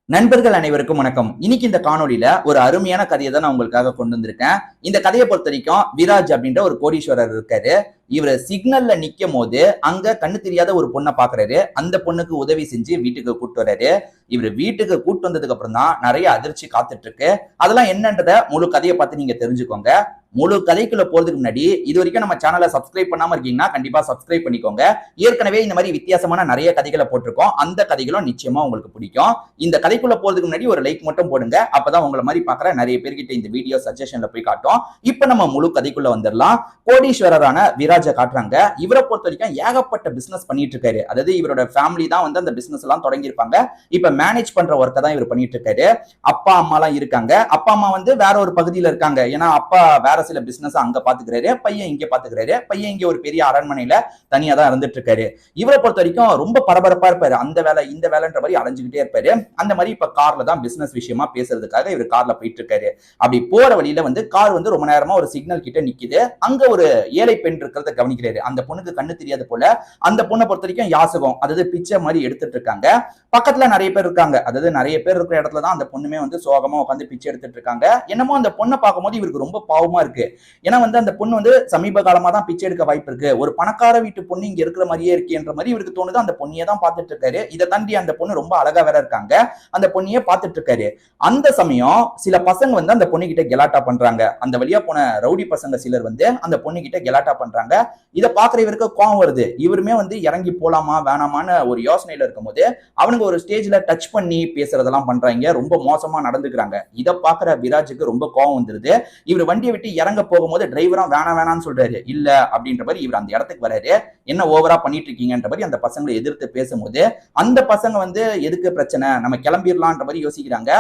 நண்பர்கள் அனைவருக்கும் வணக்கம். இன்னைக்கு இந்த காணொலியில ஒரு அருமையான கதையை தான் நான் உங்களுக்காக கொண்டு வந்திருக்கேன். இந்த கதையை பொறுத்த வரைக்கும் விராஜ் அப்படின்ற ஒரு கோடீஸ்வரர் இருக்காரு. இவர் சிக்னல்ல நிக்கும் போது அங்க கண்ணு தெரியாத ஒரு பொண்ணை பாக்குறாரு. அந்த பொண்ணுக்கு உதவி செஞ்சு வீட்டுக்கு கூட்டு வர்றாரு. இவர் வீட்டுக்கு கூட்டு வந்ததுக்கு அப்புறம் தான் நிறைய அதிர்ச்சி காத்துட்டு இருக்கு. அதெல்லாம் என்னன்றத முழு கதையை பார்த்து நீங்க தெரிஞ்சுக்கோங்க. முழு கதைக்குள்ள போறதுக்கு முன்னாடி இது வரைக்கும் நம்ம சேனலை சப்ஸ்கிரைப் பண்ணாம இருக்கீங்கன்னா கண்டிப்பா சப்ஸ்கிரைப் பண்ணிக்கோங்க. ஏற்கனவே இந்த மாதிரி வித்தியாசமான நிறைய கதைகளை போட்டிருக்கோம். அந்த கதைகளும் நிச்சயமா உங்களுக்கு பிடிக்கும். இந்த கதைக்குள்ள போறதுக்கு முன்னாடி ஒரு லைக் மட்டும் போடுங்க. அப்பதான் உங்களை மாதிரி பாக்குற நிறைய பேர்கிட்ட இந்த வீடியோ சஜஷன்ல போய் காட்டும். இப்ப நம்ம முழு கதைக்குள்ள வந்துடலாம். கோடீஸ்வரரான விராஜ காட்டுறாங்க. இவரை பொறுத்த வரைக்கும் ஏகப்பட்ட பிசினஸ் பண்ணிட்டு இருக்காரு. அதாவது இவரோட ஃபேமிலி தான் வந்து அந்த பிசினஸ் எல்லாம் தொடங்கி இருப்பாங்க. இப்ப மேனேஜ் பண்ற ஒர்க்கை தான் இவர் பண்ணிட்டு இருக்காரு. அப்பா அம்மா எல்லாம் இருக்காங்க. அப்பா அம்மா வந்து வேற ஒரு பகுதியில இருக்காங்க. ஏன்னா அப்பா வேற சில பிசினஸ் அங்க பாத்துக்கிறாரு, பையன் இங்க பாத்துக்கிறாரு. பையன் இங்க ஒரு பெரிய அரண்மனையில தனியா தான் இருந்துட்டு இருக்காரு. இவரை பொறுத்த வரைக்கும் ரொம்ப பரபரப்பா இருப்பாரு. அந்த வேலை இந்த வேலைன்ற மாதிரி அலைஞ்சுக்கிட்டே இருப்பாரு. அந்த மாதிரி இப்ப கார்ல தான் பிசினஸ் விஷயமா பேசுறதுக்காக இவர் கார்ல போயிட்டு இருக்காரு. அப்படி போற வழியில வந்து கார் வந்து ரொம்ப நேரமா ஒரு சிக்னல் கிட்ட நிக்குது. அங்க ஒரு ஏழை பெண் இருக்கிறத கவனிக்கிறாரு. அந்த பொண்ணுக்கு கண்ணு தெரியாது போல. அந்த பொண்ணை பொறுத்த வரைக்கும் யாசகம், அதாவது பிச்சை மாதிரி எடுத்துட்டு இருக்காங்க. பக்கத்துல நிறைய பேர் இருக்காங்க. அதாவது நிறைய பேர் இருக்கிற இடத்துல தான் அந்த பொண்ணுமே வந்து சோகமா உட்காந்து பிச்சை எடுத்துட்டு இருக்காங்க. என்னமோ அந்த பொண்ணை பார்க்கும்போது இவருக்கு ரொம்ப பாவமா இருக்கு. ஏன்னா வந்து அந்த பொண்ணு வந்து சமீப காலமா தான் பிச்சை எடுக்க வாய்ப்பு இருக்கு. ஒரு பணக்கார வீட்டு பொண்ணு இங்க இருக்கிற மாதிரியே இருக்கேன்ற மாதிரி இவருக்கு தோணுது. அந்த பொண்ணியை தான் பார்த்துட்டு இருக்காரு. இதை தாண்டி அந்த பொண்ணு ரொம்ப அழகா வேற இருக்காங்க. அந்த பொண்ணியே பார்த்துட்டு இருக்காரு. அந்த சமயம் சில பசங்க வந்து அந்த பொண்ணு கிட்ட கெலாட்டா பண்றாங்க. அந்த வழியா போன ரவுடி பசங்க சிலர் வந்து அந்த பொண்ணு கிட்ட கெலாட்டா பண்றாங்க. இதை பாக்குற இவருக்கு கோவம் வருது. இவருமே வந்து இறங்கி போலாமா வேணாமான்னு ஒரு யோசனையில இருக்கும் போது அவனுக்கு ஒரு ஸ்டேஜ்ல டச் பண்ணி பேசுறதெல்லாம் பண்றாங்க. ரொம்ப மோசமா நடந்துக்கிறாங்க. இதை பாக்குற விராஜுக்கு ரொம்ப கோவம் வந்துருது. இவர் வண்டியை விட்டு இறங்க போகும்போது டிரைவரா வேணாம்னு சொல்றாரு. இல்ல அப்படின்ற மாதிரி இவர் அந்த இடத்துக்கு வராரு. என்ன ஓவரா பண்ணிட்டு இருக்கீங்கன்ற மாதிரி அந்த பசங்களை எதிர்த்து பேசும்போது அந்த பசங்க வந்து எதுக்கு பிரச்சனை, நம்ம கிளம்பிடலான்ற மாதிரி யோசிக்கிறாங்க.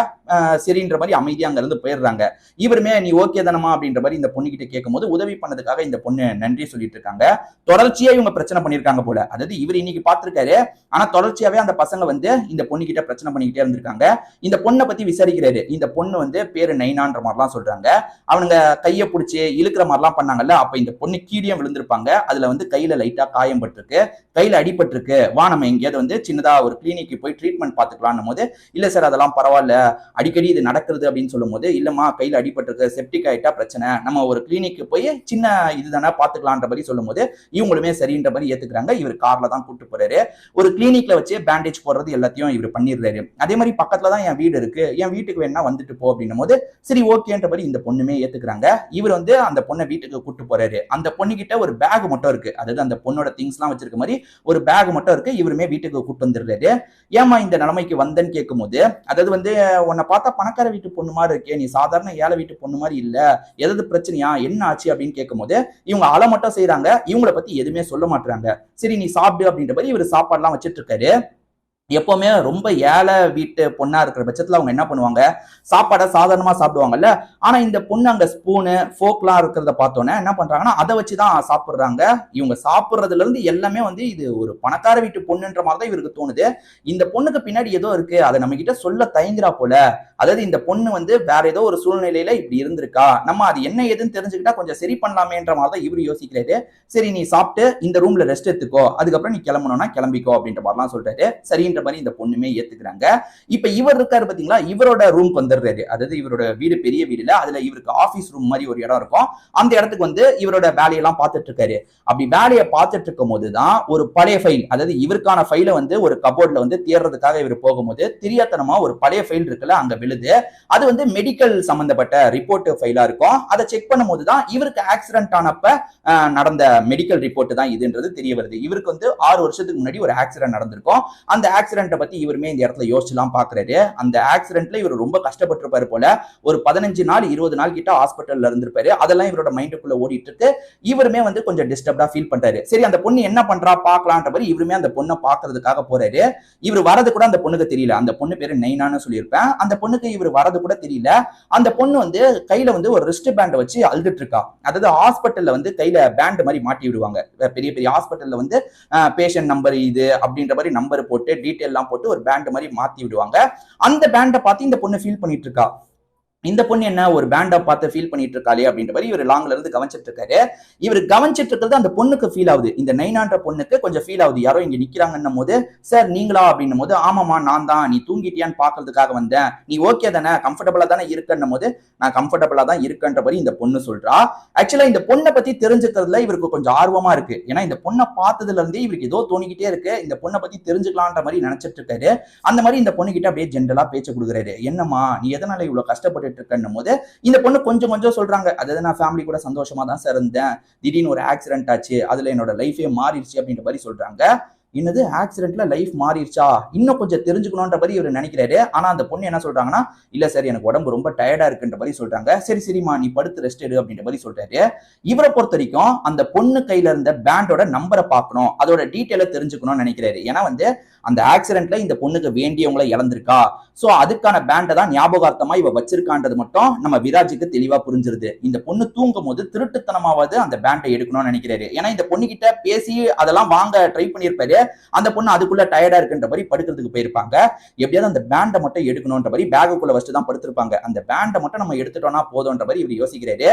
சரின்ற மாதிரி அமைதியா அங்க இருந்து போயிடுறாங்க. இவருமே நீ ஓகே தானமா அப்படின்ற மாதிரி இந்த பொண்ணு கிட்ட கேட்கும்போது உதவி பண்ணதுக்காக இந்த பொண்ணு நன்றி சொல்லிட்டு இருக்காங்க. தொடர்ச்சியா இவங்க பிரச்சனை பண்ணிருக்காங்க போல. அதாவது இவர் இன்னைக்கு பார்த்திருக்காரு. ஆனா தொடர்ச்சியாவே அந்த பசங்க வந்து இந்த பொண்ணு கிட்ட பிரச்சனை பண்ணிக்கிட்டே இருந்திருக்காங்க. இந்த பொண்ணை பத்தி விசாரிக்கிறாரு. இந்த பொண்ணு வந்து பேரு நைனான்ற மாதிரிலாம் சொல்றாங்க. அவனுங்க கையை பிடிச்சி இழுக்கிற மாதிரிலாம் பண்ணாங்கல்ல. அப்ப இந்த பொண்ணு கீழே விழுந்திருப்பாங்க. அதுல வந்து கையில லைட்டா காயம் பட்டிருக்கு, கையில அடிபட்டிருக்கு. வா நம்ம எங்கேயாவது வந்து சின்னதா ஒரு கிளினிக்கு போய் ட்ரீட்மெண்ட் பார்த்துக்கலாம்னு போது இல்ல சார் அதெல்லாம் பரவாயில்ல, அடிக்கடி இது நடக்கிறது அப்படின்னு சொல்லும் போது இல்லம்மா கையில அடிபட்டிருக்கு, செப்டிக் ஆயிட்டா பிரச்சனை, நம்ம ஒரு கிளினிக்கு போய் சின்ன இதுதானே பார்த்துக்கலான்ற மாதிரி சொல்லும் போது இவங்களுமே சரின்ற மாதிரி ஏத்துக்கிறாங்க. இவர் கார்ல தான் கூட்டு போறாரு. ஒரு கிளினிக்ல வச்சு பேண்டேஜ் போடுறது எல்லாத்தையும் இவர் பண்ணிடுறாரு. அதே மாதிரி பக்கத்துல தான் என் வீடு இருக்கு, என் வீட்டுக்கு வேணா வந்துட்டு போ அப்படின்னும் போது சரி ஓகேன்ற மாதிரி இந்த பொண்ணுமே ஏத்துக்கிறாங்க. இவர் வந்து அந்த பொண்ணை வீட்டுக்கு கூட்டு போறாரு. அந்த பொண்ணு கிட்ட ஒரு பேக் மட்டும் இருக்கு. அதாவது அந்த பொண்ணோட திங்ஸ் எல்லாம் வச்சிருக்க மாதிரி ஒரு பேக் மட்டும் இருக்கு. இவருமே வீட்டுக்கு கூட்டு வந்துடுறாரு. ஏமா இந்த நிலைமைக்கு வந்தேன்னு கேட்கும் போது அதாவது வந்து உன்னை பார்த்தா பணக்கார வீட்டு பொண்ணு மாதிரி இருக்கே, நீ சாதாரண ஏழை வீட்டு பொண்ணு மாதிரி இல்ல, எதாவது பிரச்சனையா என்ன ஆச்சு அப்படின்னு கேட்கும் போது இவங்க அலை மட்டும் செய்யறாங்க. இவங்களை பத்தி எதுவுமே சொல்ல மாட்டாங்க. சரி நீ சாப்பிடு அப்படின்ற மாதிரி இவர் சாப்பாடு எல்லாம் வச்சிட்டு இருக்காரு. எப்பவுமே ரொம்ப ஏழை வீட்டு பொண்ணா இருக்கிற பட்சத்துல அவங்க என்ன பண்ணுவாங்க, சாப்பாடை சாதாரணமா சாப்பிடுவாங்கல்ல. ஆனா இந்த பொண்ணு அங்க ஸ்பூனு ஃபோக்லாம் இருக்கிறத பார்த்தோன்னே என்ன பண்றாங்கன்னா அதை வச்சுதான் சாப்பிடுறாங்க. இவங்க சாப்பிடுறதுல இருந்து எல்லாமே வந்து இது ஒரு பணக்கார வீட்டு பொண்ணுன்ற மாதிரி தான் இவருக்கு தோணுது. இந்த பொண்ணுக்கு பின்னாடி ஏதோ இருக்கு, அதை நம்ம கிட்ட சொல்ல தயங்குறா போல. அதாவது இந்த பொண்ணு வந்து வேற ஏதோ ஒரு சூழ்நிலையில இப்படி இருந்திருக்கா, நம்ம அது என்ன ஏதுன்னு தெரிஞ்சுக்கிட்டா கொஞ்சம் சரி பண்ணலாமேன்ற மாதிரி தான் இவரு யோசிக்கிறாரு. சரி நீ சாப்பிட்டு இந்த ரூம்ல ரெஸ்ட் எடுத்துக்கோ, அதுக்கப்புறம் நீ கிளம்பணும்னா கிளம்பிக்கோ அப்படின்ற மாதிரிலாம் சொல்றாரு. சரின்ற மாதிரி இந்த பொண்ணுமே ஏத்துக்கிறாங்க. இப்ப இவர் இருக்காரு பாத்தீங்களா, இவரோட ரூம் வந்துடுறாரு. அதாவது இவரோட வீடு பெரிய வீடுல, அதுல இவருக்கு ஆபீஸ் ரூம் மாதிரி ஒரு இடம் இருக்கும். அந்த இடத்துக்கு வந்து இவரோட வேலையெல்லாம் பார்த்துட்டு இருக்காரு. அப்படி வேலையை பார்த்துட்டு இருக்கும் போதுதான் ஒரு பழைய ஃபைல், அதாவது இவருக்கான ஃபைலை வந்து ஒரு கபோர்ட்ல வந்து தேடுறதுக்காக இவர் போகும்போது தெரியாதனமா ஒரு பழைய ஃபைல் இருக்குல்ல அங்க விழுது. அது வந்து மெடிக்கல் சம்பந்தப்பட்ட ரிப்போர்ட் ஃபைலா இருக்கும். அதை செக் பண்ணும் போதுதான் இவருக்கு ஆக்சிடென்ட் ஆனப்ப நடந்த மெடிக்கல் ரிப்போர்ட் தான் இதுன்றது தெரிய வருது. இவருக்கு வந்து 6 வருஷத்துக்கு முன்னாடி ஒரு ஆக்சிடென்ட் நடந்திருக்கும். அந்த ஆக்சிடென்ட்டை பத்தி இவருமே இந்த இடத்துல யோசிச்சுலாம் பாக்குறாரு. அந்த ஆக்சிடென்ட்ல இவர் ரொம்ப கஷ்டப்பட்டிருப்பாரு போல. ஒரு 15 நாள் 20 நாள் கிட்ட ஹாஸ்பிட்டல்ல இருந்திருப்பாரு. அதெல்லாம் இவரோட மைண்டுக்குள்ள ஓடிட்டு இருக்கு. இவருமே வந்து கொஞ்சம் டிஸ்டர்ப்டா ஃபீல் பண்றாரு. சரி அந்த பொண்ணு என்ன பண்றா பாக்கலான்ற மாதிரி இவருமே அந்த பொண்ணை பாக்குறதுக்காக போறாரு. இவர் வரது கூட அந்த பொண்ணுக்கு தெரியல. அந்த பொண்ணு பேரு நைனான்னு சொல்லியிருப்பேன். அந்த பொண்ணுக்கு இவர் வரது கூட தெரியல. அந்த பொண்ணு வந்து கையில வந்து ஒரு ரிஸ்ட் பேண்ட் வச்சு அழுதுட்டு இருக்கா. அதாவது ஹாஸ்பிட்டல்ல வந்து கையில பேண்ட் மாதிரி மாட்டி விடுவாங்க. பெரிய பெரிய ஹாஸ்பிட்டல்ல வந்து பேஷண்ட் நம்பர் இது அப்படின்ற மாதிரி நம்பர் போட்டு டீடைல் எல்லாம் போட்டு ஒரு பேண்ட் மாதிரி மாத்தி விடுவாங்க. அந்த பேண்டை பார்த்து இந்த பொண்ணு ஃபீல் பண்ணிட்டு இருக்கா. இந்த பொண்ணு என்ன ஒரு பேண்டா பார்த்து ஃபீல் பண்ணிட்டு இருக்காளே அப்படின்ற மாதிரி இவர் லாங்ல இருந்து கவனிச்சிட்டு இருக்காரு. இவர் கவனிச்சிட்டு இருக்கிறது அந்த பொண்ணுக்கு ஃபீல் ஆகுது. இந்த நைனான்ற பொண்ணுக்கு கொஞ்சம் ஃபீல் ஆகுது. யாரோ இங்க நிக்கிறாங்கன்னும் போது, சார் நீங்களா அப்படின்னும் போது, ஆமாமா நான் தான், நீ தூங்கிட்டியான்னு பாக்குறதுக்காக வந்தேன், நீ ஓகே தானே, கம்ஃபர்டபுளா தானே இருக்குன்னும் போது, நான் கம்ஃபர்டபுளா தான் இருக்கன்ற மாதிரி இந்த பொண்ணு சொல்றா. ஆக்சுவலா இந்த பொண்ணை பத்தி தெரிஞ்சுக்கிறதுல இவருக்கு கொஞ்சம் ஆர்வமா இருக்கு. ஏன்னா இந்த பொண்ணை பார்த்ததுல இருந்தே இவருக்கு ஏதோ தோணிக்கிட்டே இருக்கு, இந்த பொண்ணை பத்தி தெரிஞ்சுக்கலான்ற மாதிரி நினைச்சிட்டு இருக்காரு. அந்த மாதிரி இந்த பொண்ணு கிட்ட அப்படியே ஜென்ரலா பேச்சு கொடுக்குறாரு. என்னம்மா நீ எதனால இவ்வளவு கஷ்டப்பட்டு இருக்கன்னும் போது இந்த பொண்ணு கொஞ்சம் கொஞ்சம் சொல்றாங்க. அதாவது நான் ஃபேமிலி கூட சந்தோஷமா தான் சார் இருந்தேன், திடீர்னு ஒரு ஆக்சிடென்ட் ஆச்சு, அதுல என்னோட லைஃபே மாறிடுச்சு அப்படின்ற மாதிரி சொல்றாங்க. என்னது ஆக்சிடென்ட்ல லைஃப் மாறிடுச்சா, இன்னும் கொஞ்சம் தெரிஞ்சுக்கணும்ன்ற மாதிரி இவர் நினைக்கிறாரு. ஆனா அந்த பொண்ணு என்ன சொல்றாங்கன்னா, இல்ல சார் எனக்கு உடம்பு ரொம்ப டயர்டா இருக்குன்ற மாதிரி சொல்றாங்க. சரி சரிமா நீ படுத்து ரெஸ்ட் எடு அப்படின்ற மாதிரி சொல்றாரு. இவரை பொறுத்த வரைக்கும் அந்த பொண்ணு கையில இருந்த பேண்டோட நம்பரை பார்க்கணும், அதோட டீட்டெயில தெரிஞ்சுக்கணும்னு நினைக்கிறாரு. ஏன்னா வந்து அந்த ஆக்சிடென்ட்ல இந்த பொண்ணுக்கு வேண்டியவங்களை இழந்திருக்கா, சோ அதுக்கான பேண்டை தான் ஞாபகார்த்தமா இவ வச்சிருக்கான்றது மட்டும் நம்ம விராஜுக்கு தெளிவா புரிஞ்சிருது. இந்த பொண்ணு தூங்கும் போது திருட்டுத்தனமாவது அந்த பேண்டை எடுக்கணும்னு நினைக்கிறாரு. ஏன்னா இந்த பொண்ணு கிட்ட பேசி அதெல்லாம் வாங்க ட்ரை பண்ணியிருப்பாரு. அந்த பொண்ணு அதுக்குள்ள டயர்டா இருக்குன்ற மாதிரி படுக்கிறதுக்கு போயிருப்பாங்க. எப்படியாவது அந்த பேண்டை மட்டும் எடுக்கணும்ன்ற மாதிரி பேக்குள்ள வச்சுட்டு தான் படுத்திருப்பாங்க. அந்த பேண்டை மட்டும் நம்ம எடுத்துட்டோம்னா போதும்ன்ற மாதிரி இவர் யோசிக்கிறாரு.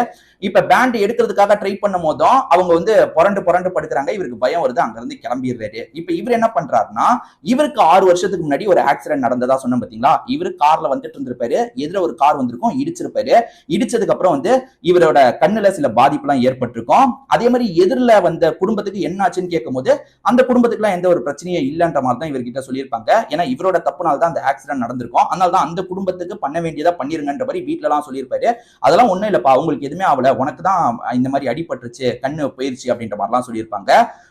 இப்ப பேண்ட் எடுக்கிறதுக்காக ட்ரை பண்ணும் போதும் அவங்க வந்து புரண்டு புரண்டு படுக்கிறாங்க. இவருக்கு பயம் வருது, அங்க இருந்து கிளம்பிடுறாரு. இப்ப இவர் என்ன பண்றாருன்னா, இவருக்கு 6 வருஷத்துக்கு முன்னாடி ஒரு ஆக்சிடென்ட் நடந்ததா சொன்ன பாத்தீங்களா, இவரு கார்ல வந்துட்டு இருந்திருப்பாரு, எதிர ஒரு கார் வந்திருக்கும், இடிச்சிருப்பாரு. இடிச்சதுக்கு அப்புறம் வந்து இவரோட கண்ணுல சில பாதிப்பு எல்லாம் ஏற்பட்டிருக்கும். அதே மாதிரி எதிரில வந்த குடும்பத்துக்கு என்ன ஆச்சுன்னு கேட்கும் போது அந்த குடும்பத்துக்குலாம் எந்த ஒரு பிரச்சனையே இல்லன்ற மாதிரி தான் இவர்கிட்ட சொல்லியிருப்பாங்க. ஏன்னா இவரோட தப்புனால தான் அந்த ஆக்சிடென்ட் நடந்திருக்கும், அதனால தான் அந்த குடும்பத்துக்கு பண்ண வேண்டியதா பண்ணிருங்கன்ற மாதிரி வீட்டுல எல்லாம் சொல்லியிருப்பாரு. அதெல்லாம் ஒண்ணும் இல்லப்பா, உங்களுக்கு எதுவுமே ஆகல, உனக்கு தான் இந்த மாதிரி அடிபட்டுருச்சு, கண்ணு போயிருச்சு அப்படின்ற மாதிரிலாம் சொல்லியிருப்பாங்க.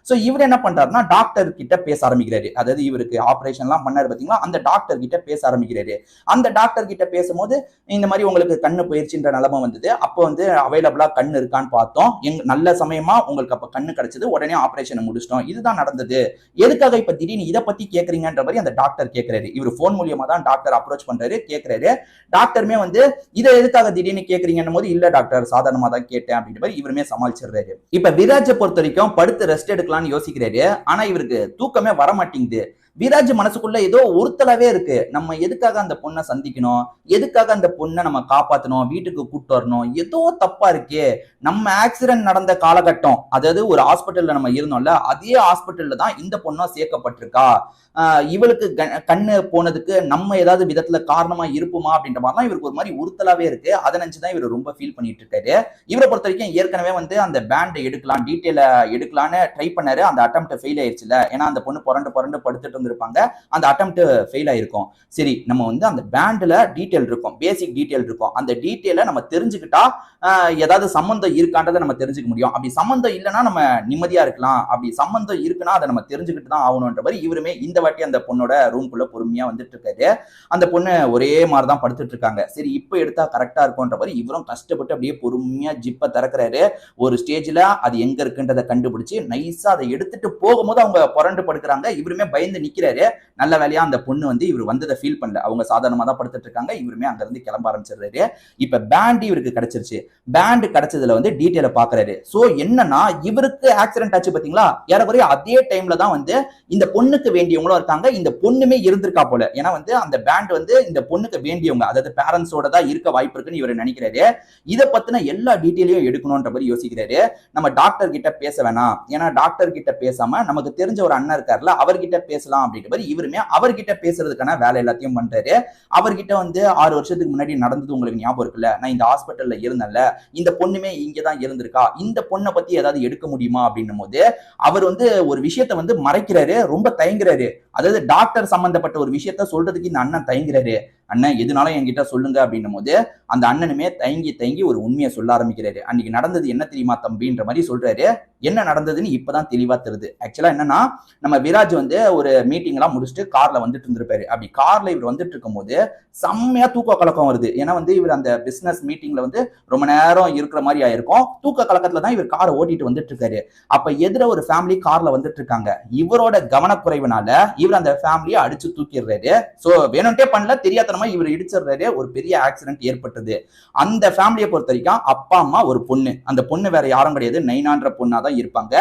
சோ இவர் என்ன பண்றாருன்னா டாக்டர் கிட்ட பேச ஆரம்பிக்கிறாரு. அதாவது இவருக்கு ஆபரேஷன் எல்லாம் பண்ணாரு பாத்தீங்களா, அந்த டாக்டர் கிட்ட பேச ஆரம்பிக்கிறாரு. அந்த டாக்டர் கிட்ட பேசும்போது இந்த மாதிரி உங்களுக்கு கண்ணு போயிருச்சுன்ற நிலைமை வந்தது, அப்போ வந்து அவைலபிளா கண்ணு இருக்கான்னு பார்த்தோம், நல்ல சமயமா உங்களுக்கு அப்ப கண்ணு கிடைச்சது, உடனே ஆபரேஷன் முடிச்சிட்டோம், இதுதான் நடந்தது, எதுக்காக இப்ப திடீர்னு இதை பத்தி கேக்குறீங்கன்ற மாதிரி அந்த டாக்டர் கேட்கிறாரு. இவர் போன் மூலியமா தான் டாக்டர் அப்ரோச் பண்றாரு, கேட்கிறாரு. டாக்டருமே வந்து இதை எதுக்காக திடீர்னு கேக்குறீங்கன்னு போது, இல்ல டாக்டர் சாதாரணமா தான் கேட்டேன் அப்படின்ற மாதிரி இவருமே சமாளிச்சிடுறாரு. இப்ப விராஜை பொறுத்த வரைக்கும் படுத்து ரெஸ்ட் எடுக்கலாம்னு யோசிக்கிறாரு. ஆனா இவருக்கு தூக்கமே வர மாட்டேங்குது. விராஜ் மனசுக்குள்ள ஏதோ ஒருத்தலாவே இருக்கு, நம்ம எதுக்காக அந்த பொண்ணை சந்திக்கணும், எதுக்காக அந்த பொண்ணை நம்ம காப்பாத்தணும், வீட்டுக்கு கூட்டு வரணும், ஏதோ தப்பா இருக்கே. நம்ம ஆக்சிடென்ட் நடந்த காலகட்டம், அதாவது ஒரு ஹாஸ்பிட்டல்ல நம்ம இருந்தோம்ல, அதே ஹாஸ்பிட்டல்ல தான் இந்த பொண்ணும் சேர்க்கப்பட்டிருக்கா, இவளுக்கு கண்ணு போனதுக்கு நம்ம ஏதாவது விதத்துல காரணமா இருப்போமா அப்படின்ற மாதிரிலாம் இவருக்கு ஒரு மாதிரி உறுத்தலாவே இருக்கு. அதை நினைச்சுதான் இவர் ரொம்ப ஃபீல் பண்ணிட்டு இருக்காரு. இவரை பொறுத்த வரைக்கும் ஏற்கனவே வந்து அந்த பேண்டை எடுக்கலாம், டீட்டெயில எடுக்கலான்னு ட்ரை பண்ணாரு, அந்த அட்டெம்ப்ட் ஃபெயில் ஆயிடுச்சுல. ஏன்னா அந்த பொண்ணு புரண்டு புரண்டு படுத்துட்டு இருந்திருப்பாங்க, அந்த அட்டெம்ப்ட் ஃபெயில் ஆயிருக்கும். சரி நம்ம வந்து அந்த பேண்ட்ல டீட்டெயில் இருக்கும், பேசிக் டீட்டெயில் இருக்கும், அந்த டீட்டெயில நம்ம தெரிஞ்சுக்கிட்டா ஏதாவது சம்பந்தம் இருக்கான்றதை நம்ம தெரிஞ்சுக்க முடியும். அப்படி சம்பந்தம் இல்லைன்னா நம்ம நிம்மதியா இருக்கலாம், அப்படி சம்பந்தம் இருக்குன்னா அதை நம்ம தெரிஞ்சுக்கிட்டு தான் ஆகணும்ன்ற மாதிரி இவருமே இந்த வாட்டி அந்த பொண்ணோட ரூம்குள்ள பொறுமையா வந்துட்டு இருக்காரு. அந்த பொண்ணு ஒரே மாதிரிதான் படுத்துட்டு இருக்காங்க. சரி இப்ப எடுத்தா கரெக்டா இருக்கும்ன்ற மாதிரி இவரும் கஷ்டப்பட்டு அப்படியே பொறுமையா ஜிப்பை திறக்கிறாரு. ஒரு ஸ்டேஜ்ல அது எங்க இருக்குன்றதை கண்டுபிடிச்சு நைஸா அதை எடுத்துட்டு போகும்போது அவங்க புரண்டு படுக்கிறாங்க. இவருமே பயந்து நிக்கிறாரு. நல்ல வேலையா அந்த பொண்ணு வந்து இவர் வந்ததை ஃபீல் பண்ணல, அவங்க சாதாரணமா தான் படுத்துட்டு இருக்காங்க. இவருமே அங்க இருந்து கிளம்ப ஆரம்பிச்சிடுறாரு. இப்ப பேண்ட் இவருக்கு கிடைச்சிருச்சு. பேண்ட் கிடைச்சதுல வந்து டீட்டெயில பாக்குறாரு. சோ என்னன்னா இவருக்கு ஆக்சிடென்ட் ஆச்சு பாத்தீங்களா, ஏறக்குறைய அதே டைம்ல தான் வந்து இந்த பொண்ணுக்கு வேண்டியவங்களும் இருக்காங்க, இந்த பொண்ணுமே இருந்திருக்கா போல. ஏன்னா வந்து அந்த பேண்ட் வந்து இந்த பொண்ணுக்கு வேண்டியவங்க, அதாவது பேரண்ட்ஸோட தான் இருக்க வாய்ப்பு இருக்குன்னு இவர் நினைக்கிறாரு. இதை பத்தின எல்லா டீட்டெயிலையும் எடுக்கணும்ன்ற மாதிரி யோசிக்கிறாரு. நம்ம டாக்டர் கிட்ட பேச வேணாம், ஏன்னா டாக்டர் கிட்ட பேசாம நமக்கு தெரிஞ்ச ஒரு அண்ணன் இருக்காருல அவர்கிட்ட பேசலாம் அப்படின்ற மாதிரி இவருமே அவர்கிட்ட பேசுறதுக்கான வேலை எல்லாத்தையும் பண்றாரு. அவர்கிட்ட வந்து 6 வருஷத்துக்கு முன்னாடி நடந்தது உங்களுக்கு ஞாபகம் இருக்குல்ல, நான் இந்த ஹாஸ்பிட்டல்ல இருந்தேன்ல, இந்த பொண்ணுமே இங்கதான் இருந்திருக்கா, இந்த பொண்ணை பத்தி ஏதாவது எடுக்க முடியுமா அப்படின்னும் போது அவர் வந்து ஒரு விஷயத்த வந்து மறைக்கிறாரு, ரொம்ப தயங்குறாரு. அதாவது டாக்டர் சம்பந்தப்பட்ட ஒரு விஷயத்த சொல்றதுக்கு இந்த அண்ணன் தயங்குறாரு. அண்ணன் எதுனாலும் என்கிட்ட சொல்லுங்க அப்படின்னும் போது அந்த அண்ணனுமே தயங்கி தயங்கி ஒரு உண்மையை சொல்ல ஆரம்பிக்கிறாரு. அன்னைக்கு நடந்தது என்ன தெரியுமா தம்பின்ற மாதிரி சொல்றாரு. என்ன நடந்ததுன்னு இப்பதான் தெளிவா தெரியுது. ஆக்சுவலா என்னன்னா நம்ம விராஜ் வந்து ஒரு மீட்டிங் எல்லாம் முடிச்சுட்டு கார்ல வந்துட்டு இருந்திருப்பாரு. அப்படி கார்ல இவர் வந்துட்டு இருக்கும் போது செம்மையா தூக்க கலக்கம் வருது. ஏன்னா வந்து இவர் அந்த பிசினஸ் மீட்டிங்ல வந்து ரொம்ப நேரம் இருக்கிற மாதிரி ஆயிருக்கும். தூக்க கலக்கத்துல தான் இவர் காரை ஓட்டிட்டு வந்துட்டு இருக்காரு. அப்ப எதிர ஒரு ஃபேமிலி கார்ல வந்துட்டு இருக்காங்க. இவரோட கவனக்குறைவுனால இவர் அந்த ஃபேமிலியை அடிச்சு தூக்கிடுறாரு. சோ வேணும்ட்டே பண்ணல, தெரியாதனமா இவர் இடிச்சிடுறாரு. ஒரு பெரிய ஆக்சிடென்ட் ஏற்பட்டது. அந்த ஃபேமிலியை பொறுத்த வரைக்கும் அப்பா அம்மா ஒரு பொண்ணு, அந்த பொண்ணு வேற யாரும் கிடையாது, நைனான்ற பொண்ணா தான் இருப்பாங்க.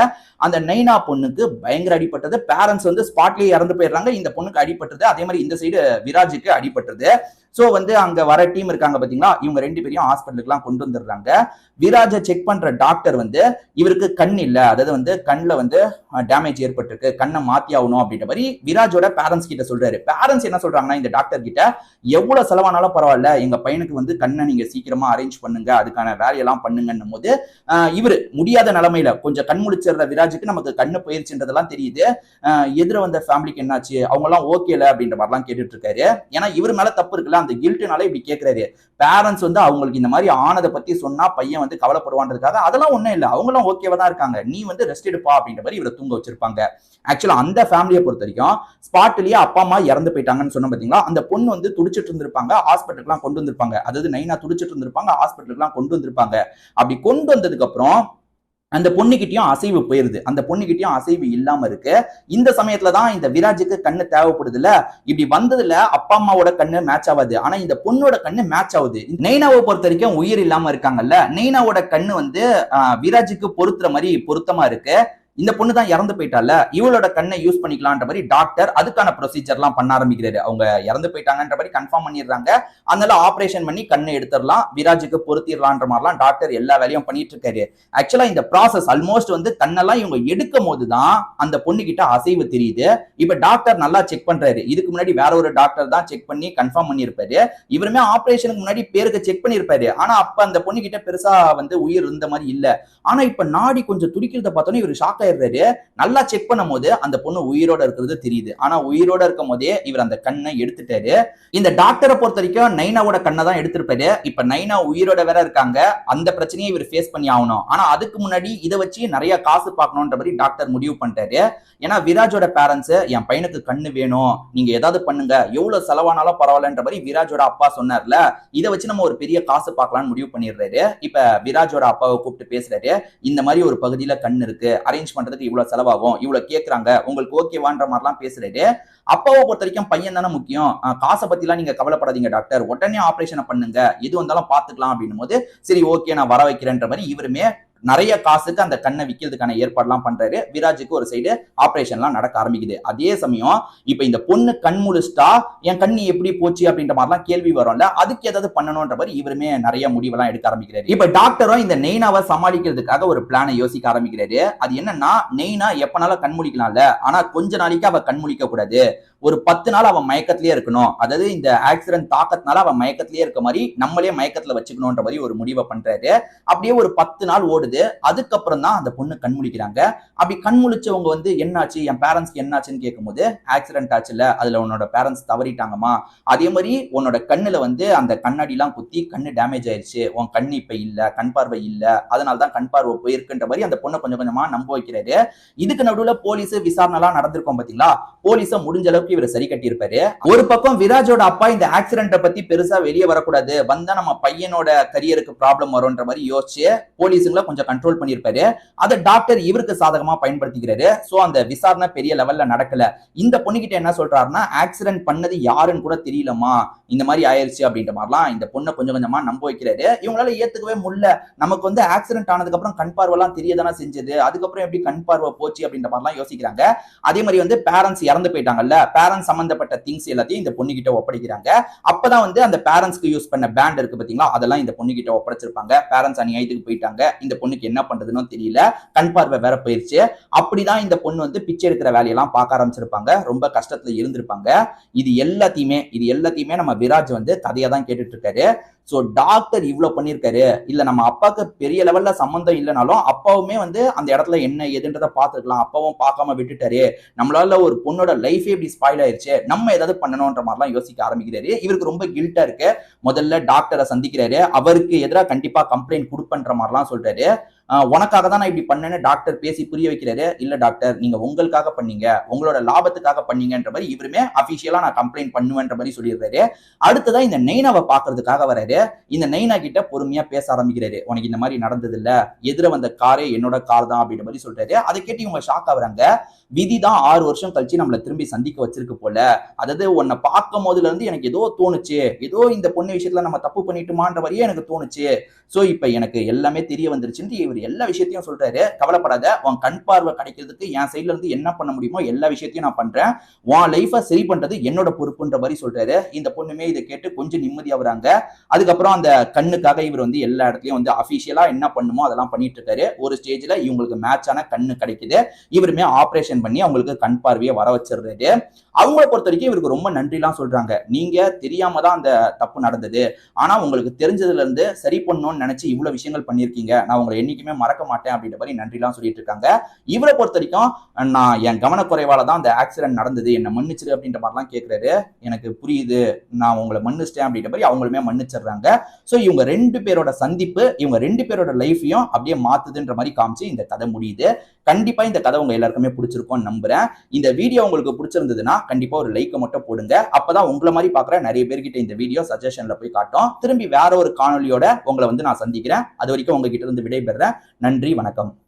அந்த நைனா பொண்ணுக்கு பயங்கர அடிபட்டது. பேரண்ட்ஸ் வந்து ஸ்பாட்லயே இறந்து போயிடுறாங்க. இந்த பொண்ணுக்கு அடிபட்டது. அதே மாதிரி இந்த சைடு விராஜுக்கு அடிபட்டது. சோ வந்து அங்க வர டீம் இருக்காங்க பாத்தீங்களா, இவங்க 2 பேரையும் ஹாஸ்பிட்டலுக்கு எல்லாம் கொண்டு வந்துடுறாங்க. விராஜை செக் பண்ற டாக்டர் வந்து இவருக்கு கண் இல்ல, அதாவது வந்து கண்ணுல வந்து டேமேஜ் ஏற்பட்டிருக்கு, கண்ணை மாத்தி ஆகணும் அப்படின்ற மாதிரி விராஜோட பேரண்ட்ஸ் கிட்ட சொல்றாரு. பேரண்ட்ஸ் என்ன சொல்றாங்கன்னா இந்த டாக்டர் கிட்ட, எவ்வளவு செலவானாலும் பரவாயில்ல, எங்க பையனுக்கு வந்து கண்ணை நீங்க சீக்கிரமா அரேஞ்ச் பண்ணுங்க, அதுக்கான வேலையெல்லாம் பண்ணுங்கன்னும் போது இவரு முடியாத நிலைமையில கொஞ்சம் கண் முழிச்சிடுற விராஜுக்கு நமக்கு கண்ணு போயிருச்சுன்றதெல்லாம் தெரியுது. எதிர வந்த ஃபேமிலிக்கு என்னாச்சு, அவங்க எல்லாம் ஓகேல அப்படின்ற மாதிரிலாம் கேட்டுட்டு இருக்காரு. ஏன்னா இவர் மேல தப்பு இருக்குல்ல, அந்த கில்ட்னால இப்படி கேட்கிறாரு. பேரண்ட்ஸ் வந்து அவங்களுக்கு இந்த மாதிரி ஆனதை பத்தி சொன்னா பையன் வந்து கவலைப்படுவான்றதுக்காக அதெல்லாம் ஒண்ணும் இல்ல, அவங்களும் ஓகேவா தான் இருக்காங்க, நீ வந்து ரெஸ்ட் எடுப்பா அப்படின்ற மாதிரி இவரை தூங்க வச்சிருப்பாங்க. ஆக்சுவலா அந்த ஃபேமிலியை பொறுத்த வரைக்கும் ஸ்பாட்லயே அப்பா அம்மா இறந்து போயிட்டாங்கன்னு சொன்ன பாத்தீங்களா, அந்த பொண்ணு வந்து துடிச்சிட்டு இருந்திருப்பாங்க, ஹாஸ்பிட்டலுக்கு எல்லாம் கொண்டு வந்திருப்பாங்க. அதாவது நைனா துடிச்சிட்டு இருந்திருப்பாங்க, ஹாஸ்பிட்டலுக்கு எல்லாம் கொண்டு வந்திருப்பாங்க. அப்படி கொண்டு வந்ததுக்கு அப்புறம் அந்த பொண்ணுகிட்டயும் அசைவு போயிருது, அந்த பொண்ணுகிட்டயும் அசைவு இல்லாம இருக்கு. இந்த சமயத்துலதான் இந்த விராஜுக்கு கண்ணு தேவைப்படுதுல, இப்படி வந்ததுல அப்பா அம்மாவோட கண்ணு மேட்ச் ஆகாது, ஆனா இந்த பொண்ணோட கண்ணு மேட்ச் ஆகுது. நெய்னாவை பொறுத்த வரைக்கும் உயிர் இல்லாம இருக்காங்கல்ல, நெய்னாவோட கண்ணு வந்து விராஜுக்கு பொருத்துற மாதிரி பொருத்தமா இருக்கு. இந்த பொண்ணு தான் இறந்து போயிட்டால, இவளோட கண்ணை யூஸ் பண்ணிக்கலான்ற மாதிரி டாக்டர் அதுக்கான ப்ரொசீஜர் எல்லாம் பண்ண ஆரம்பிக்கிறாரு. அவங்க இறந்து போயிட்டாங்கன்ற மாதிரி கன்ஃபார்ம் பண்ணிடுறாங்க. அதனால ஆபரேஷன் பண்ணி கண்ணை எடுத்துடலாம், விராஜுக்கு பொருத்திடலான்ற மாதிரிலாம் டாக்டர் எல்லா வேலையும் பண்ணிட்டு இருக்காரு. ஆக்சுவலா இந்த ப்ராசஸ் ஆல்மோஸ்ட் வந்து கண்ணெல்லாம் இவங்க எடுக்கும் போதுதான் அந்த பொண்ணு கிட்ட அசைவு தெரியுது. இப்ப டாக்டர் நல்லா செக் பண்றாரு. இதுக்கு முன்னாடி வேற ஒரு டாக்டர் தான் செக் பண்ணி கன்ஃபார்ம் பண்ணியிருப்பாரு. இவருமே ஆபரேஷனுக்கு முன்னாடி பேருக்கு செக் பண்ணியிருப்பாரு. ஆனா அப்ப அந்த பொண்ணு கிட்ட பெருசா வந்து உயிர் இருந்த மாதிரி இல்ல. ஆனா இப்ப நாடி கொஞ்சம் துடிக்கிறத பார்த்தோன்னே இவர் ஷாக் ஆயிடுறாரு. நல்லா செக் பண்ணும் போது அந்த பொண்ணு உயிரோட இருக்கிறது தெரியுது. ஆனா உயிரோட இருக்கும் போதே இவர் அந்த கண்ணை எடுத்துட்டாரு. இந்த டாக்டரை பொறுத்த வரைக்கும் நைனாவோட கண்ணை தான் எடுத்திருப்பாரு. இப்ப நைனா உயிரோட வேற இருக்காங்க, அந்த பிரச்சனையை இவர் ஃபேஸ் பண்ணி ஆகணும். ஆனா அதுக்கு முன்னாடி இதை வச்சு நிறைய காசு பார்க்கணும்ன்ற மாதிரி டாக்டர் முடிவு பண்ணிட்டாரு. ஏன்னா விராஜோட பேரண்ட்ஸ் என் பையனுக்கு கண்ணு வேணும், நீங்க ஏதாவது பண்ணுங்க, எவ்வளவு செலவானாலும் பரவாயில்லன்ற மாதிரி விராஜோட அப்பா சொன்னார்ல, இதை வச்சு நம்ம ஒரு பெரிய காசு பார்க்கலாம்னு முடிவு பண்ணிடுறாரு. இப்ப விராஜோட அப்பாவை கூப்பிட்டு பேசுறாரு. இந்த மாதிரி ஒரு பகுதியில கண் இருக்கு, அரேஞ்ச் பண்றதுக்கு இவ்வளவு செலவாகும், இவ்வளவு கேட்கறாங்க, உங்களுக்கு ஓகேவான்ற மாதிரிலாம் பேசுறாரு. அப்பாவை பொறுத்த வரைக்கும் பையன் தானே முக்கியம், காசை பத்தி எல்லாம் நீங்க கவலைப்படாதீங்க டாக்டர், உடனே ஆபரேஷனை பண்ணுங்க, எது வந்தாலும் பாத்துக்கலாம் அப்படின்னும் போது சரி ஓகே நான் வர வைக்கிறேன்ற மாதிரி இவருமே நிறைய காசுக்கு அந்த கண்ணை விற்கிறதுக்கான ஏற்பாடுலாம் பண்றாரு. விராஜுக்கு ஒரு சைடு ஆபரேஷன்லாம் நடக்க ஆரம்பிக்குது. அதே சமயம் இப்ப இந்த பொண்ணு கண் முழிச்சிட்டா என் கண்ணு எப்படி போச்சு அப்படின்ற மாதிரிலாம் கேள்வி வரும்ல, அதுக்கு ஏதாவது பண்ணணும்ன்ற மாதிரி இவருமே நிறைய முடிவெல்லாம் எடுக்க ஆரம்பிக்கிறாரு. இப்ப டாக்டரும் இந்த நெய்னாவை சமாளிக்கிறதுக்காக ஒரு பிளானை யோசிக்க ஆரம்பிக்கிறாரு. அது என்னன்னா, நெய்னா எப்பனாலும் கண் முழிக்கலாம்ல, ஆனா கொஞ்ச நாளைக்கு அவ கண் முழிக்க கூடாது, ஒரு 10 நாள் அவன் மயக்கத்திலேயே இருக்கணும், அதாவது இந்த ஆக்சிடென்ட் தாக்கத்தினால அவன் மயக்கத்திலேயே இருக்க மாதிரி நம்மளே மயக்கத்துல வச்சுக்கணும்ன்ற மாதிரி ஒரு முடிவை பண்றாரு. அப்படியே ஒரு 10 நாள் ஓடுது. அதுக்கப்புறம் தான் அந்த பொண்ணு கண் முழிக்கிறாங்க. அப்படி கண் முழிச்சவங்க வந்து என்னாச்சு, என் பேரண்ட்ஸ்க்கு என்னாச்சுன்னு கேட்கும்போது, ஆக்சிடென்ட் ஆச்சுல, அதுல உன்னோட பேரண்ட்ஸ் தவறிட்டாங்கம்மா, அதே மாதிரி உன்னோட கண்ணுல வந்து அந்த கண்ணாடி எல்லாம் குத்தி கண்ணு டேமேஜ் ஆயிடுச்சு, உன் கண்ணு இப்ப இல்ல, கண் பார்வை இல்ல, அதனாலதான் கண் பார்வை போயிருக்குன்ற மாதிரி அந்த பொண்ணை கொஞ்சம் கொஞ்சமா நம்ப வைக்கிறாரு. இதுக்கு நடுவுல போலீஸ் விசாரணை எல்லாம் நடந்திருக்கோம் பாத்தீங்களா, போலீஸ முடிஞ்ச அளவுக்கு இவர் சரி கட்டி இருப்பாரு. ஒரு பக்கம் விராஜோட அப்பா இந்த ஆக்சிடென்ட்டை பத்தி பெருசா வெளியே வரக்கூடாது, வந்தா நம்ம பையனோட கரியருக்கு ப்ராப்ளம் வரும்ன்ற மாதிரி யோசிச்சு போலீஸுங்களை கொஞ்சம் கண்ட்ரோல் பண்ணியிருப்பாரு. அதை டாக்டர் இவருக்கு சாதகமா பயன்படுத்திக்கிறாரு. சோ அந்த விசாரணை பெரிய லெவல்ல நடக்கல. இந்த பொண்ணுகிட்ட என்ன சொல்றாருன்னா, ஆக்சிடென்ட் பண்ணது யாருன்னு கூட தெரியலமா, இந்த மாதிரி ஆயிருச்சு அப்படின்ற மாதிரிலாம் இந்த பொண்ணை கொஞ்சம் கொஞ்சமா நம்ப வைக்கிறாரு. இவங்களால ஏத்துக்கவே முடியல, நமக்கு வந்து ஆக்சிடென்ட் ஆனதுக்கு அப்புறம் கண் பார்வைலாம் தெரியதானே செஞ்சது, அதுக்கப்புறம் எப்படி கண் பார்வை போச்சு அப்படின்ற மாதிரிலாம் யோசிக்கிறாங்க. அதே மாதிரி வந்து பேரண்ட்ஸ் இறந்து போயிட்டாங்கல்ல, பேரண்ட்ஸ் சம்பந்தப்பட்ட திங்ஸ் எல்லாத்தையும் இந்த பொண்ணுகிட்ட ஒப்படைக்கிறாங்க. அப்பதான் வந்து அந்த பேரண்ட்ஸ்க்கு யூஸ் பண்ண பேண்ட் இருக்கு பாத்தீங்களா, அதெல்லாம் இந்த பொண்ணுகிட்ட ஒப்படைச்சிருப்பாங்க. பேரண்ட்ஸ் அநியாயத்துக்கு போயிட்டாங்க, இந்த பொண்ணுக்கு என்ன பண்றதுன்னு தெரியல, கண் பார்வை வேற போயிருச்சு. அப்படிதான் இந்த பொண்ணு வந்து பிச்சை எடுக்கிற வேலையெல்லாம் பார்க்க ஆரம்பிச்சிருப்பாங்க, ரொம்ப கஷ்டத்துல இருந்திருப்பாங்க. இது எல்லாத்தையுமே நம்ம விராஜ் வந்து கதையா தான் கேட்டுட்டு இருக்காரு. சோ டாக்டர் இவ்வளவு பண்ணிருக்காரு, இல்ல நம்ம அப்பாவுக்கு பெரிய லெவல்ல சம்பந்தம் இல்லைனாலும் அப்பாவுமே வந்து அந்த இடத்துல என்ன எதுன்றதை பார்த்துருக்கலாம், அப்பாவும் பார்க்காம விட்டுட்டாரு, நம்மளால ஒரு பொண்ணோட லைஃபே இப்படி ஸ்பாயில் ஆயிருச்சு, நம்ம ஏதாவது பண்ணணும்ன்ற மாதிரிலாம் யோசிக்க ஆரம்பிக்கிறாரு. இவருக்கு ரொம்ப கில்ட்டா இருக்கு. முதல்ல டாக்டரை சந்திக்கிறாரு, அவருக்கு எதிராக கண்டிப்பா கம்ப்ளைண்ட் கொடுப்பன்ற மாதிரிலாம் சொல்றாரு. உனக்காக தான் நான் இப்படி பண்ணேன்னு டாக்டர் பேசி புரிய வைக்கிறாரு. இல்ல டாக்டர், நீங்க உங்களுக்காக பண்ணீங்க, உங்களோட லாபத்துக்காக பண்ணீங்கன்ற மாதிரி இவருமே அபிஷியலா நான் கம்ப்ளைண்ட் பண்ணுவேன்ற மாதிரி சொல்லிடுறாரு. அடுத்ததான் இந்த நெய்னாவை பாக்குறதுக்காக வராரு. இந்த நெய்னா கிட்ட பொறுமையா பேச ஆரம்பிக்கிறாரு. உனக்கு இந்த மாதிரி நடந்தது இல்ல, எதிர வந்த காரே என்னோட கார் தான் அப்படின்ற மாதிரி சொல்றாரு. அதை கேட்டு இவங்க ஷாக் ஆகுறாங்க. விதிதான் 6 வருஷம் கழிச்சு நம்மளை திரும்பி சந்திக்க வச்சிருக்கு போல, அதாவது உன்னை பார்க்கும் போதுல இருந்து எனக்கு ஏதோ தோணுச்சு, ஏதோ இந்த பொண்ணு விஷயத்துல நம்ம தப்பு பண்ணிட்டுமான்ற மாதிரியே எனக்கு தோணுச்சு. சோ இப்ப எனக்கு எல்லாமே தெரிய வந்துருச்சுன்னு இவர் இவர் எல்லா விஷயத்தையும் சொல்றாரு. கவலைப்படாத, உன் கண் பார்வை கிடைக்கிறதுக்கு என் சைட்ல இருந்து என்ன பண்ண முடியுமோ எல்லா விஷயத்தையும் நான் பண்றேன். உன் லைஃபை சரி பண்றது என்னோட பொறுப்புன்ற மாதிரி சொல்றாரு. இந்த பொண்ணுமே இதை கேட்டு கொஞ்சம் நிம்மதியாகுறாங்க. அதுக்கப்புறம் அந்த கண்ணுக்காக இவர் வந்து எல்லா இடத்துலயும் வந்து அபிஷியலா என்ன பண்ணுமோ அதெல்லாம் பண்ணிட்டு இருக்காரு. ஒரு ஸ்டேஜ்ல இவங்களுக்கு மேட்சான கண்ணு கிடைக்குது. இவருமே ஆபரேஷன் பண்ணி அவங்களுக்கு கண் பார்வையை வர வச்சிடுறாரு. அவங்கள பொறுத்த வரைக்கும் இவருக்கு ரொம்ப நன்றிலாம் சொல்றாங்க. நீங்க தெரியாம தான் அந்த தப்பு நடந்தது. ஆனா உங்களுக்கு தெரிஞ்சதுல இருந்து சரி பண்ணணும்னு நினைச்சு இவ்வளவு விஷயங்கள் பண்ணிருக்கீங்க. நான் உங்களை என்னைக்குமே மறக்க மாட்டேன் அப்படின்ற மாதிரி நன்றிலாம் சொல்லிட்டு இருக்காங்க. இவரை பொறுத்த வரைக்கும் நான் என் கவனக்குறைவால தான் அந்த ஆக்சிடென்ட் நடந்தது, என்ன மன்னிச்சிரு அப்படின்ற மாதிரிலாம் கேட்கிறாரு. எனக்கு புரியுது, நான் உங்களை மன்னிச்சிட்டேன் அப்படின்ற மாதிரி அவங்களுமே மன்னிச்சிடுறாங்க. சோ இவங்க 2 பேரோட சந்திப்பு இவங்க 2 பேரோட லைஃபையும் அப்படியே மாத்துதுன்ற மாதிரி காமிச்சு இந்த கதை முடியுது. கண்டிப்பா இந்த கதை உங்க எல்லாருக்குமே பிடிச்சிருக்கும்னு நம்புறேன். இந்த வீடியோ உங்களுக்கு பிடிச்சிருந்ததுன்னா கண்டிப்பா ஒரு லைக் மட்டும் போடுங்க. அப்பதான் உங்களை மாதிரி பாக்குற நிறைய பேர்கிட்ட இந்த வீடியோ சஜஷன்ல போய் காட்டும். திரும்பி வேற ஒரு காணொலியோட உங்களை வந்து நான் சந்திக்கிறேன். அது வரைக்கும் உங்ககிட்ட இருந்து விடைபெறுறேன். நன்றி, வணக்கம்.